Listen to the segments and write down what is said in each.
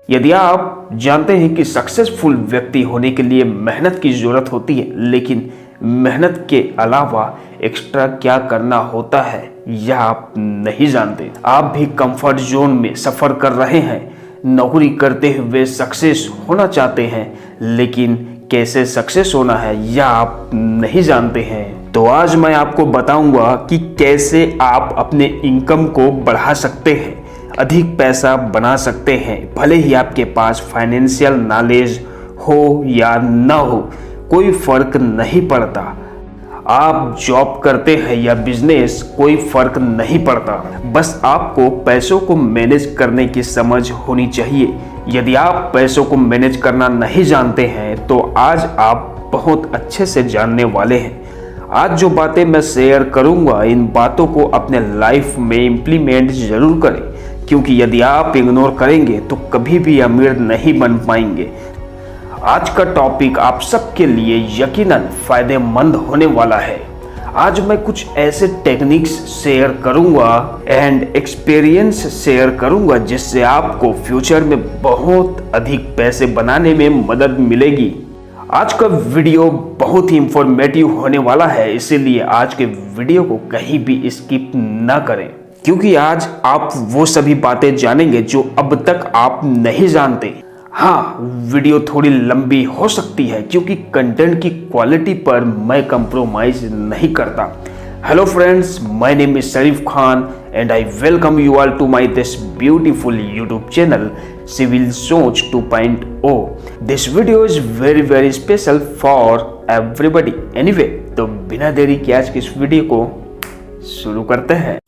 यदि आप जानते हैं कि सक्सेसफुल व्यक्ति होने के लिए मेहनत की जरूरत होती है, लेकिन मेहनत के अलावा एक्स्ट्रा क्या करना होता है यह आप नहीं जानते। आप भी कंफर्ट जोन में सफर कर रहे हैं, नौकरी करते हुए सक्सेस होना चाहते हैं, लेकिन कैसे सक्सेस होना है यह आप नहीं जानते हैं। तो आज मैं आपको बताऊंगा कि कैसे आप अपने इनकम को बढ़ा सकते हैं, अधिक पैसा बना सकते हैं। भले ही आपके पास फाइनेंशियल नॉलेज हो या ना हो, कोई फर्क नहीं पड़ता। आप जॉब करते हैं या बिजनेस, कोई फर्क नहीं पड़ता। बस आपको पैसों को मैनेज करने की समझ होनी चाहिए। यदि आप पैसों को मैनेज करना नहीं जानते हैं तो आज आप बहुत अच्छे से जानने वाले हैं। आज जो बातें मैं शेयर करूंगा, इन बातों को अपने लाइफ में इम्प्लीमेंट जरूर करें, क्योंकि यदि आप इग्नोर करेंगे तो कभी भी अमीर नहीं बन पाएंगे। आज का टॉपिक आप सबके लिए यकीनन फायदेमंद होने वाला है। आज मैं कुछ ऐसे टेक्निक्स शेयर करूंगा एंड एक्सपीरियंस शेयर करूंगा जिससे आपको फ्यूचर में बहुत अधिक पैसे बनाने में मदद मिलेगी। आज का वीडियो बहुत ही इंफॉर्मेटिव होने वाला है, इसीलिए आज के वीडियो को कहीं भी स्किप ना करें, क्योंकि आज आप वो सभी बातें जानेंगे जो अब तक आप नहीं जानते। हाँ, वीडियो थोड़ी लंबी हो सकती है क्योंकि कंटेंट की क्वालिटी पर मैं कंप्रोमाइज नहीं करता। Hello friends, my name is Sharif Khan and I welcome you all to my this beautiful YouTube channel civil Soch 2.0। This video is very special for everybody. Anyway, तो बिना देरी के आज के इस वीडियो को शुरू करते हैं।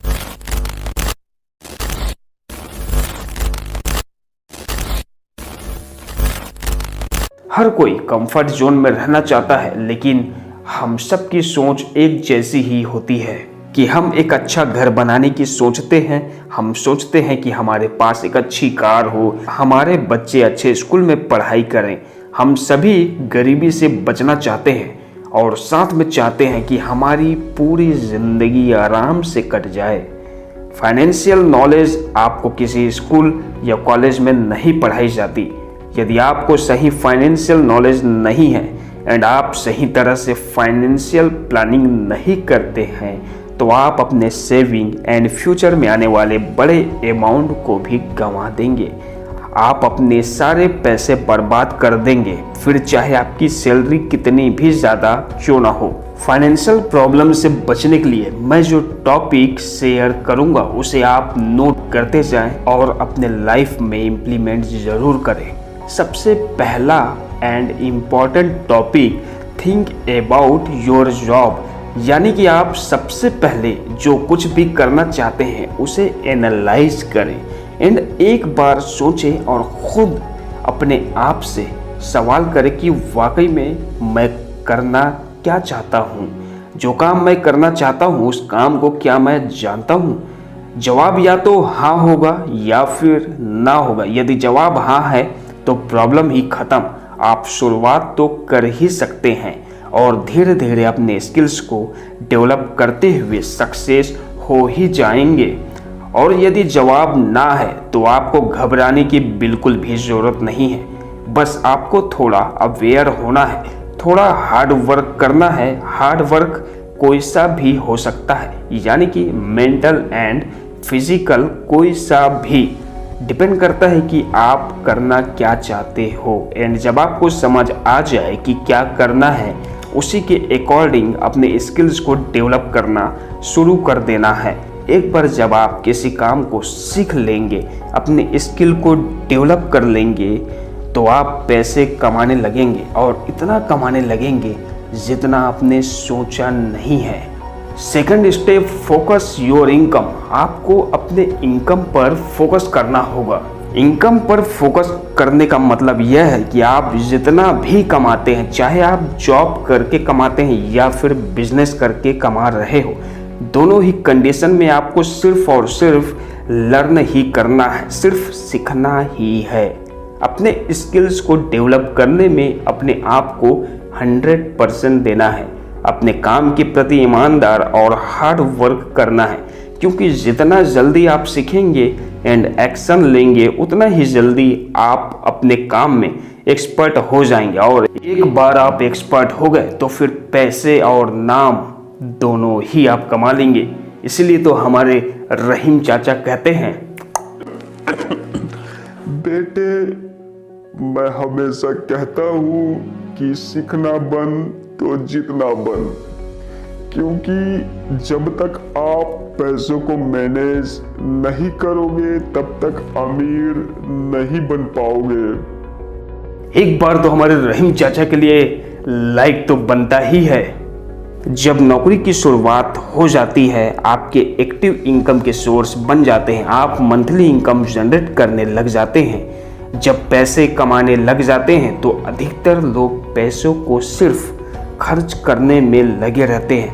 हर कोई कंफर्ट जोन में रहना चाहता है, लेकिन हम सबकी सोच एक जैसी ही होती है कि हम एक अच्छा घर बनाने की सोचते हैं। हम सोचते हैं कि हमारे पास एक अच्छी कार हो, हमारे बच्चे अच्छे स्कूल में पढ़ाई करें। हम सभी गरीबी से बचना चाहते हैं और साथ में चाहते हैं कि हमारी पूरी जिंदगी आराम से कट जाए। फाइनेंशियल नॉलेज आपको किसी स्कूल या कॉलेज में नहीं पढ़ाई जाती। यदि आपको सही फाइनेंशियल नॉलेज नहीं है एंड आप सही तरह से फाइनेंशियल प्लानिंग नहीं करते हैं तो आप अपने सेविंग एंड फ्यूचर में आने वाले बड़े अमाउंट को भी गंवा देंगे। आप अपने सारे पैसे बर्बाद कर देंगे, फिर चाहे आपकी सैलरी कितनी भी ज़्यादा क्यों ना हो। फाइनेंशियल प्रॉब्लम से बचने के लिए मैं जो टॉपिक शेयर करूंगा उसे आप नोट करते जाएं और अपने लाइफ में इम्प्लीमेंट ज़रूर करें। सबसे पहला and important topic, think about your job. यानी कि आप सबसे पहले जो कुछ भी करना चाहते हैं उसे एनालाइज करें एंड एक बार सोचें और खुद अपने आप से सवाल करें कि वाकई में मैं करना क्या चाहता हूँ। जो काम मैं करना चाहता हूँ उस काम को क्या मैं जानता हूँ। जवाब या तो हाँ होगा या फिर ना होगा। यदि जवाब हाँ है तो प्रॉब्लम ही खत्म। आप शुरुआत तो कर ही सकते हैं और धीरे धीरे अपने स्किल्स को डेवलप करते हुए सक्सेस हो ही जाएंगे। और यदि जवाब ना है तो आपको घबराने की बिल्कुल भी ज़रूरत नहीं है। बस आपको थोड़ा अवेयर होना है, थोड़ा हार्ड वर्क करना है। हार्ड वर्क कोई सा भी हो सकता है, यानी कि मेंटल एंड फिजिकल, कोई सा भी, डिपेंड करता है कि आप करना क्या चाहते हो। एंड जब आपको समझ आ जाए कि क्या करना है, उसी के अकॉर्डिंग अपने स्किल्स को डेवलप करना शुरू कर देना है। एक बार जब आप किसी काम को सीख लेंगे, अपने स्किल को डेवलप कर लेंगे, तो आप पैसे कमाने लगेंगे और इतना कमाने लगेंगे जितना आपने सोचा नहीं है। Second step, focus your income. आपको अपने इनकम पर फोकस करना होगा। इनकम पर फोकस करने का मतलब यह है कि आप जितना भी कमाते हैं, चाहे आप जॉब करके कमाते हैं या फिर बिजनेस करके कमा रहे हो, दोनों ही कंडीशन में आपको सिर्फ और सिर्फ लर्न ही करना है, सिर्फ सीखना ही है। अपने स्किल्स को डेवलप करने में अपने आप को 100% देना है। अपने काम के प्रति ईमानदार और हार्ड वर्क करना है, क्योंकि जितना जल्दी आप सीखेंगे एंड एक्शन लेंगे उतना ही जल्दी आप अपने काम में एक्सपर्ट हो जाएंगे। और एक बार आप एक्सपर्ट हो गए तो फिर पैसे और नाम दोनों ही आप कमा लेंगे। इसलिए तो हमारे रहीम चाचा कहते हैं, बेटे मैं हमेशा कहता हूँ कि सीखना बंद तो जीतना बंद, क्योंकि जब तक आप पैसों को मैनेज नहीं करोगे तब तक अमीर नहीं बन पाओगे। एक बार तो हमारे रहीम चाचा के लिए लाइक तो बनता ही है। जब नौकरी की शुरुआत हो जाती है, आपके एक्टिव इनकम के सोर्स बन जाते हैं, आप मंथली इनकम जनरेट करने लग जाते हैं। जब पैसे कमाने लग जाते हैं तो अधिकतर लोग पैसों को सिर्फ खर्च करने में लगे रहते हैं,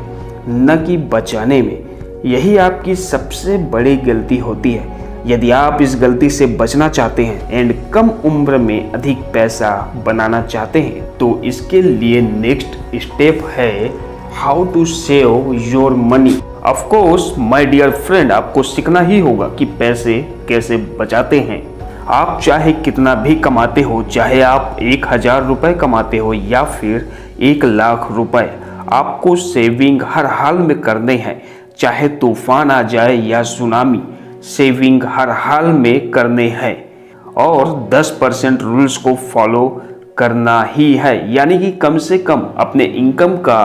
न कि बचाने में। यही आपकी सबसे बड़ी गलती होती है। यदि आप इस गलती से बचना चाहते हैं एंड कम उम्र में अधिक पैसा बनाना चाहते हैं तो इसके लिए नेक्स्ट स्टेप है how to save your money. Of course my dear friend, आपको सीखना ही होगा कि पैसे कैसे बचाते हैं। आप चाहे कितना भी कमाते हो, चाहे आप 1000 रुपए कमाते हो या फिर 1,00,000 रुपए, आपको सेविंग हर हाल में करने हैं। चाहे तूफान आ जाए या सुनामी, सेविंग हर हाल में करने हैं। और 10% रूल्स को फॉलो करना ही है, यानी कि कम से कम अपने इनकम का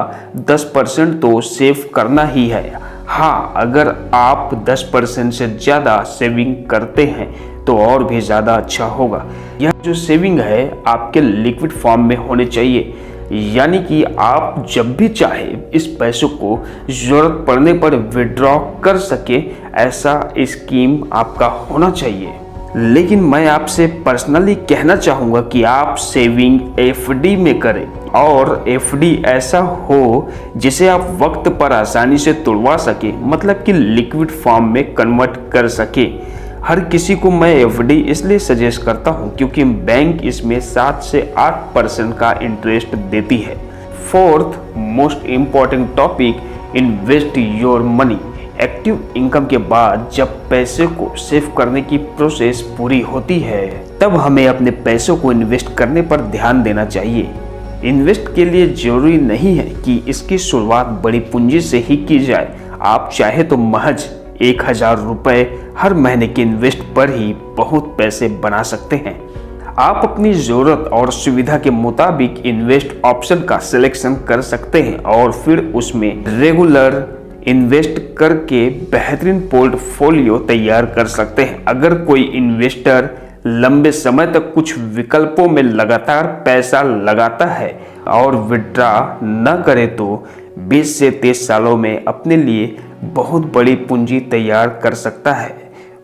10% तो सेव करना ही है। हाँ, अगर आप 10% से ज़्यादा सेविंग करते हैं तो और भी ज़्यादा अच्छा होगा। यह जो सेविंग है आपके लिक्विड फॉर्म में होने चाहिए, यानी कि आप जब भी चाहे इस पैसों को जरूरत पड़ने पर विड्रॉ कर सके, ऐसा स्कीम आपका होना चाहिए। लेकिन मैं आपसे पर्सनली कहना चाहूँगा कि आप सेविंग एफडी में करें, और एफडी ऐसा हो जिसे आप वक्त पर आसानी से तोड़वा सके, मतलब कि लिक्विड फॉर्म में कन्वर्ट कर सके। हर किसी को मैं एफडी इसलिए सजेस्ट करता हूं क्योंकि बैंक इसमें 7 से 8% का इंटरेस्ट देती है। Fourth most important topic, invest your money. Active income के बाद जब पैसे को सेव करने की प्रोसेस पूरी होती है तब हमें अपने पैसों को इन्वेस्ट करने पर ध्यान देना चाहिए। इन्वेस्ट के लिए जरूरी नहीं है कि इसकी शुरुआत बड़ी पूंजी से ही की जाए। आप चाहे तो महज 1000 रुपए हर महीने के इन्वेस्ट पर ही बहुत पैसे बना सकते हैं। आप अपनी ज़रूरत और सुविधा के मुताबिक इन्वेस्ट ऑप्शन का सिलेक्शन कर सकते हैं और फिर उसमें रेगुलर इन्वेस्ट करके बेहतरीन पोर्टफोलियो तैयार कर सकते हैं। अगर कोई इन्वेस्टर लंबे समय तक कुछ विकल्पों में लगातार पैसा लगाता है और विड्रॉ न करे तो 20 से 30 सालों में अपने लिए बहुत बड़ी पूंजी तैयार कर सकता है।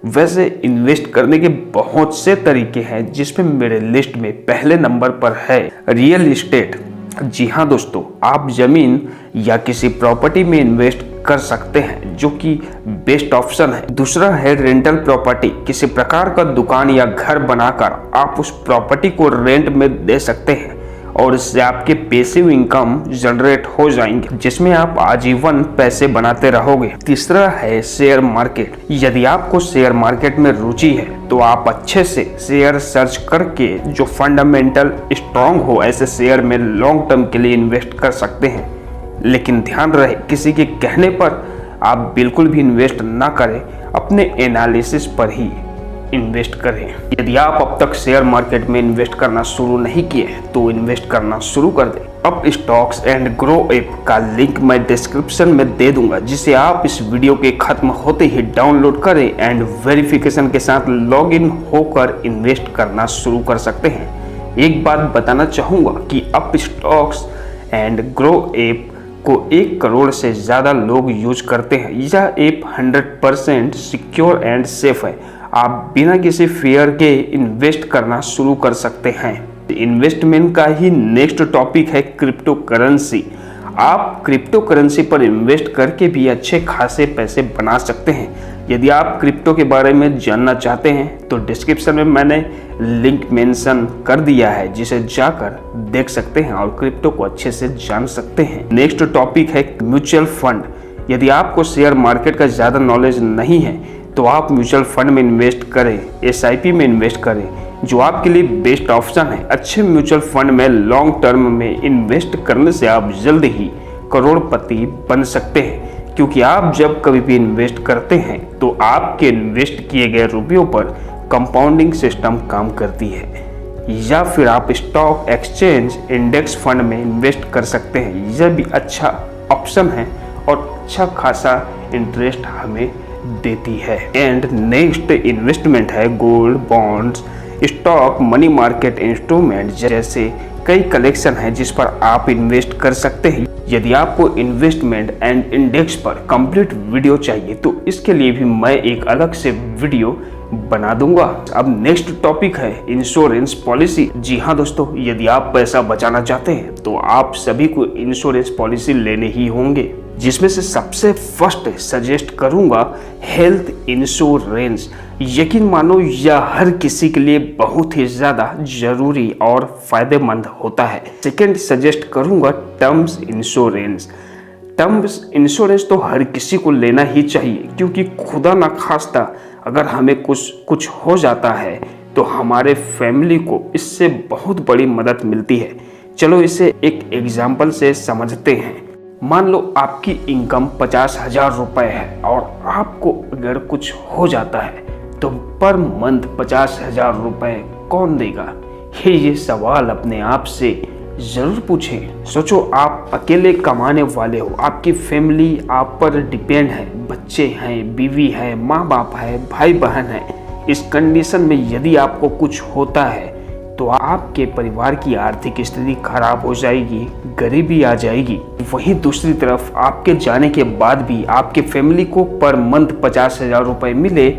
वैसे इन्वेस्ट करने के बहुत से तरीके हैं, जिसमें मेरे लिस्ट में पहले नंबर पर है रियल एस्टेट। जी हाँ दोस्तों, आप जमीन या किसी प्रॉपर्टी में इन्वेस्ट कर सकते हैं, जो कि बेस्ट ऑप्शन है। दूसरा है रेंटल प्रॉपर्टी। किसी प्रकार का दुकान या घर बनाकर आप उस प्रॉपर्टी को रेंट में दे सकते हैं और इससे आपके पैसिव इनकम जनरेट हो जाएंगे, जिसमें आप आजीवन पैसे बनाते रहोगे। तीसरा है शेयर मार्केट। यदि आपको शेयर मार्केट में रुचि है तो आप अच्छे से शेयर सर्च करके जो फंडामेंटल स्ट्रांग हो ऐसे शेयर में लॉन्ग टर्म के लिए इन्वेस्ट कर सकते हैं। लेकिन ध्यान रहे, किसी के कहने पर आप बिल्कुल भी इन्वेस्ट ना करें, अपने एनालिसिस पर ही इन्वेस्ट करें। यदि आप अब तक शेयर मार्केट में इन्वेस्ट करना शुरू नहीं किए तो इन्वेस्ट करना शुरू कर दें। Up stocks and grow app का लिंक मैं डिस्क्रिप्शन में दे दूंगा, जिसे आप इस वीडियो के खत्म होते ही डाउनलोड करें एंड वेरिफिकेशन के साथ लॉगिन होकर इन्वेस्ट करना शुरू कर सकते हैं। एक बात बताना चाहूँगा कि up stocks and grow app को 1 करोड़ से ज़्यादा लोग यूज करते हैं। यह ऐप 100% सिक्योर एंड सेफ है। आप बिना किसी फियर के इन्वेस्ट करना शुरू कर सकते हैं। इन्वेस्टमेंट का ही नेक्स्ट टॉपिक है क्रिप्टो करेंसी। आप क्रिप्टो करेंसी पर इन्वेस्ट करके भी अच्छे खासे पैसे बना सकते हैं। यदि आप क्रिप्टो के बारे में जानना चाहते हैं तो डिस्क्रिप्शन में मैंने लिंक मेंशन कर दिया है, जिसे जाकर देख सकते हैं और क्रिप्टो को अच्छे से जान सकते हैं। नेक्स्ट टॉपिक है म्यूचुअल फंड। यदि आपको शेयर मार्केट का ज़्यादा नॉलेज नहीं है तो आप म्यूचुअल फंड में इन्वेस्ट करें, SIP में इन्वेस्ट करें, जो आपके लिए बेस्ट ऑप्शन है। अच्छे म्यूचुअल फंड में लॉन्ग टर्म में इन्वेस्ट करने से आप जल्द ही करोड़पति बन सकते हैं, क्योंकि आप जब कभी भी इन्वेस्ट करते हैं तो आपके इन्वेस्ट किए गए रुपयों पर कंपाउंडिंग सिस्टम काम करती है। या फिर आप स्टॉक एक्सचेंज इंडेक्स फंड में इन्वेस्ट कर सकते हैं, यह भी अच्छा ऑप्शन है और अच्छा खासा इंटरेस्ट हमें देती है। एंड नेक्स्ट इन्वेस्टमेंट है gold, bonds, stock, money market instrument जैसे कई कलेक्शन है जिस पर आप इन्वेस्ट कर सकते हैं। यदि आपको इन्वेस्टमेंट एंड इंडेक्स पर कंप्लीट वीडियो चाहिए तो इसके लिए भी मैं एक अलग से वीडियो बना दूंगा। अब नेक्स्ट टॉपिक है इंश्योरेंस पॉलिसी। जी हाँ दोस्तों, यदि आप पैसा बचाना चाहते हैं तो आप सभी को इंश्योरेंस पॉलिसी लेने ही होंगे, जिसमें से सबसे फर्स्ट सजेस्ट करूंगा हेल्थ इंश्योरेंस। यकीन मानो यह हर किसी के लिए बहुत ही ज़्यादा जरूरी और फायदेमंद होता है। सेकंड सजेस्ट करूंगा टर्म्स इंश्योरेंस। टर्म्स इंश्योरेंस तो हर किसी को लेना ही चाहिए, क्योंकि खुदा ना खास्ता अगर हमें कुछ हो जाता है तो हमारे फैमिली को इससे बहुत बड़ी मदद मिलती है। चलो इसे एक एग्जाम्पल से समझते हैं। मान लो आपकी इनकम 50,000 रुपये है और आपको अगर कुछ हो जाता है तो पर मंथ 50,000 रुपये कौन देगा? ये सवाल अपने आप से जरूर पूछें। सोचो आप अकेले कमाने वाले हो, आपकी फैमिली आप पर डिपेंड है, बच्चे हैं, बीवी है, माँ बाप है, भाई बहन है। इस कंडीशन में यदि आपको कुछ होता है तो आपके परिवार की आर्थिक स्थिति खराब हो जाएगी, गरीबी आ जाएगी। वहीं दूसरी तरफ आपके जाने के बाद भी आपके फैमिली को पर मंथ 50,000 रुपये मिले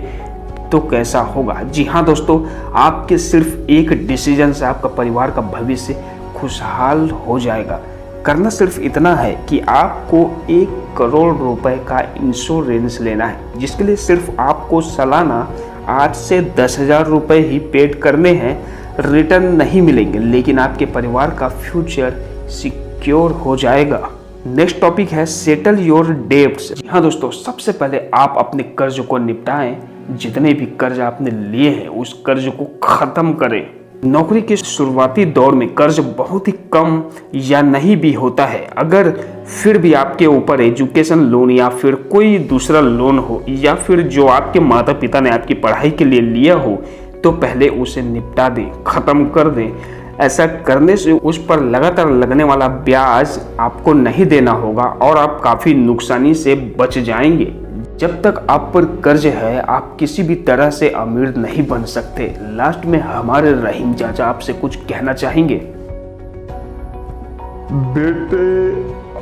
तो कैसा होगा? जी हाँ दोस्तों, आपके सिर्फ एक डिसीजन से आपका परिवार का भविष्य खुशहाल हो जाएगा। करना सिर्फ इतना है कि आपको 1 करोड़ रुपए का इंश्योरेंस लेना है, जिसके लिए सिर्फ आपको सालाना 8 से 10,000 रुपये ही पेड करने हैं। रिटर्न नहीं मिलेंगे, लेकिन आपके परिवार का फ्यूचर सिक्योर हो जाएगा। नेक्स्ट टॉपिक है सेटल योर डेब्ट्स। हाँ दोस्तों, सबसे पहले आप अपने कर्ज को निपटाएं। जितने भी कर्ज आपने लिए हैं उस कर्ज को खत्म करें। नौकरी के शुरुआती दौर में कर्ज बहुत ही कम या नहीं भी होता है। अगर फिर भी आपके ऊपर एजुकेशन लोन या फिर कोई दूसरा लोन हो, या फिर जो आपके माता पिता ने आपकी पढ़ाई के लिए लिया हो, तो पहले उसे निपटा दें, खत्म कर दें। ऐसा करने से उस पर लगातार लगने वाला ब्याज आपको नहीं देना होगा और आप काफ़ी नुकसानी से बच जाएंगे। जब तक आप पर कर्ज है आप किसी भी तरह से अमीर नहीं बन सकते। लास्ट में हमारे रहीम चाचा आपसे कुछ कहना चाहेंगे। बेटे,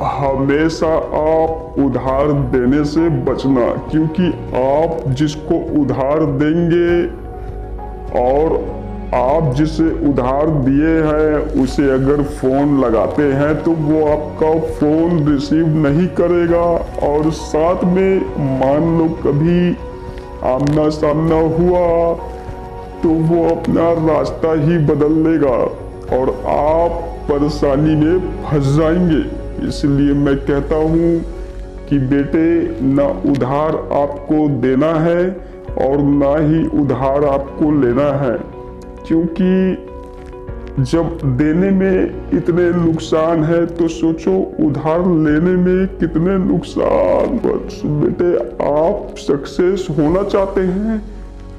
हमेशा आप उधार देने से बचना, क्योंकि आप जिसको उधार देंगे और आप जिसे उधार दिए हैं उसे अगर फोन लगाते हैं तो वो आपका फोन रिसीव नहीं करेगा, और साथ में मान लो कभी आमना सामना हुआ तो वो अपना रास्ता ही बदल लेगा और आप परेशानी में फंस जाएंगे। इसलिए मैं कहता हूँ कि बेटे, ना उधार आपको देना है और ना ही उधार आपको लेना है, क्योंकि जब देने में इतने नुकसान है तो सोचो उधार लेने में कितने नुकसान। बस बेटे, आप सक्सेस होना चाहते हैं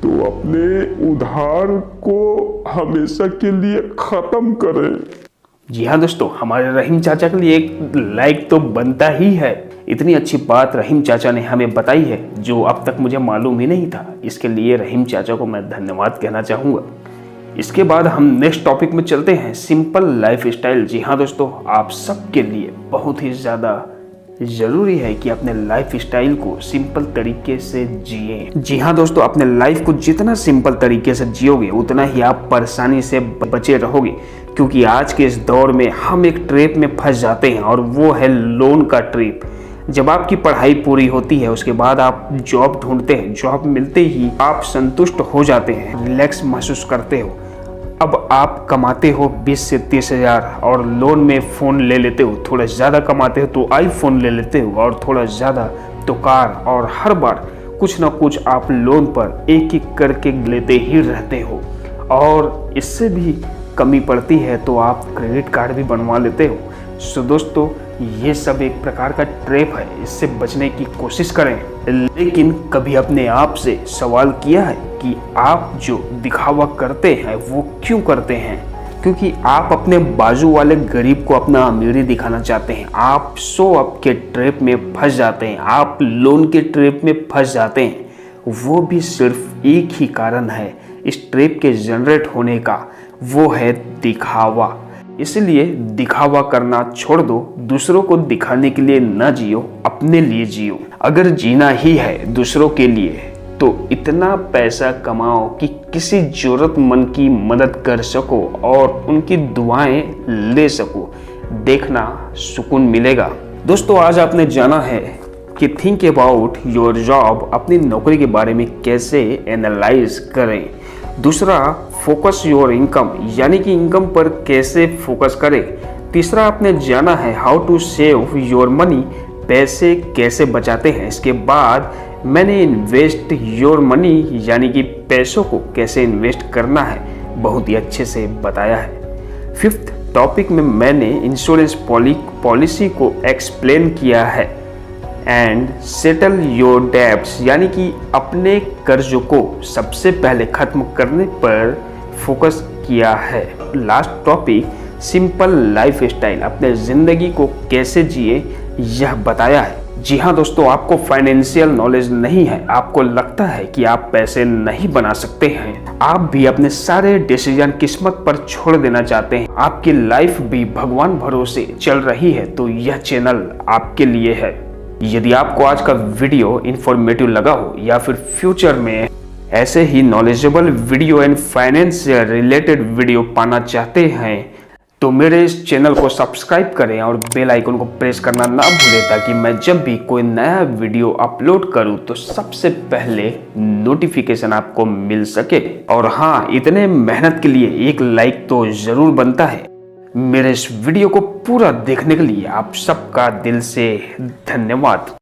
तो अपने उधार को हमेशा के लिए खत्म करें। जी हाँ दोस्तों, हमारे रहीम चाचा के लिए एक लाइक तो बनता ही है। इतनी अच्छी बात रहीम चाचा ने हमें बताई है जो अब तक मुझे मालूम ही नहीं था। इसके लिए रहीम चाचा को मैं धन्यवाद कहना चाहूँगा। इसके बाद हम नेक्स्ट टॉपिक में चलते हैं, सिंपल लाइफ स्टाइल। जी हाँ दोस्तों, आप सबके लिए बहुत ही ज़्यादा ज़रूरी है कि अपने लाइफ स्टाइल को सिंपल तरीके से जिए। जी हाँ दोस्तों, अपने लाइफ को जितना सिंपल तरीके से जियोगे उतना ही आप परेशानी से बचे रहोगे, क्योंकि आज के इस दौर में हम एक ट्रैप में फंस जाते हैं और वो है लोन का ट्रैप। जब आपकी पढ़ाई पूरी होती है उसके बाद आप जॉब ढूंढते हैं, जॉब मिलते ही आप संतुष्ट हो जाते हैं, रिलैक्स महसूस करते हो, अब आप कमाते हो 20 से 30 हजार और लोन में फ़ोन ले लेते हो, थोड़ा ज़्यादा कमाते हो तो आईफोन ले लेते हो और थोड़ा ज़्यादा तो कार, और हर बार कुछ ना कुछ आप लोन पर एक एक करके लेते ही रहते हो, और इससे भी कमी पड़ती है तो आप क्रेडिट कार्ड भी बनवा लेते हो। सो दोस्तों, ये सब एक प्रकार का ट्रैप है, इससे बचने की कोशिश करें। लेकिन कभी अपने आप से सवाल किया है कि आप जो दिखावा करते हैं वो क्यों करते हैं? क्योंकि आप अपने बाजू वाले गरीब को अपना अमीरी दिखाना चाहते हैं। आप शो अप के ट्रैप में फंस जाते हैं, आप लोन के ट्रैप में फंस जाते हैं। वो भी सिर्फ एक ही कारण है इस ट्रैप के जनरेट होने का, वो है दिखावा। इसलिए दिखावा करना छोड़ दो, दूसरों को दिखाने के लिए ना जियो, अपने लिए जियो। अगर जीना ही है दूसरों के लिए तो इतना पैसा कमाओ कि किसी जरूरतमंद की मदद कर सको और उनकी दुआएं ले सको, देखना सुकून मिलेगा। दोस्तों, आज आपने जाना है कि थिंक अबाउट योर जॉब, अपनी नौकरी के बारे में कैसे एनालाइज करें। दूसरा, फोकस योर इनकम, यानी कि इनकम पर कैसे फोकस करें। तीसरा, आपने जाना है how to save your money, पैसे कैसे बचाते हैं। इसके बाद मैंने इन्वेस्ट योर मनी, यानी कि पैसों को कैसे इन्वेस्ट करना है, बहुत ही अच्छे से बताया है। फिफ्थ टॉपिक में मैंने इंश्योरेंस पॉलिसी को एक्सप्लेन किया है। एंड सेटल योर डेब्ट्स, यानी कि अपने कर्जों को सबसे पहले खत्म करने पर फोकस किया है। Last topic simple life style, अपने ज़िंदगी को कैसे जिए यह बताया है। जी हाँ दोस्तों, आपको फाइनेंशियल नॉलेज नहीं है, आपको लगता है कि आप पैसे नहीं बना सकते हैं, आप भी अपने सारे डिसीजन किस्मत पर छोड़ देना चाहते हैं, आपकी लाइफ भी भगवान भरोसे चल रही है, तो यह चैनल आपके लिए है। यदि आपको आज का वीडियो इंफॉर्मेटिव लगा हो या फिर फ्यूचर में ऐसे ही नॉलेजेबल वीडियो एंड फाइनेंस से रिलेटेड वीडियो पाना चाहते हैं तो मेरे इस चैनल को सब्सक्राइब करें और बेल आइकन को प्रेस करना ना भूलें, ताकि मैं जब भी कोई नया वीडियो अपलोड करूं तो सबसे पहले नोटिफिकेशन आपको मिल सके। और हाँ, इतने मेहनत के लिए एक लाइक तो जरूर बनता है। मेरे इस वीडियो को पूरा देखने के लिए आप सबका दिल से धन्यवाद।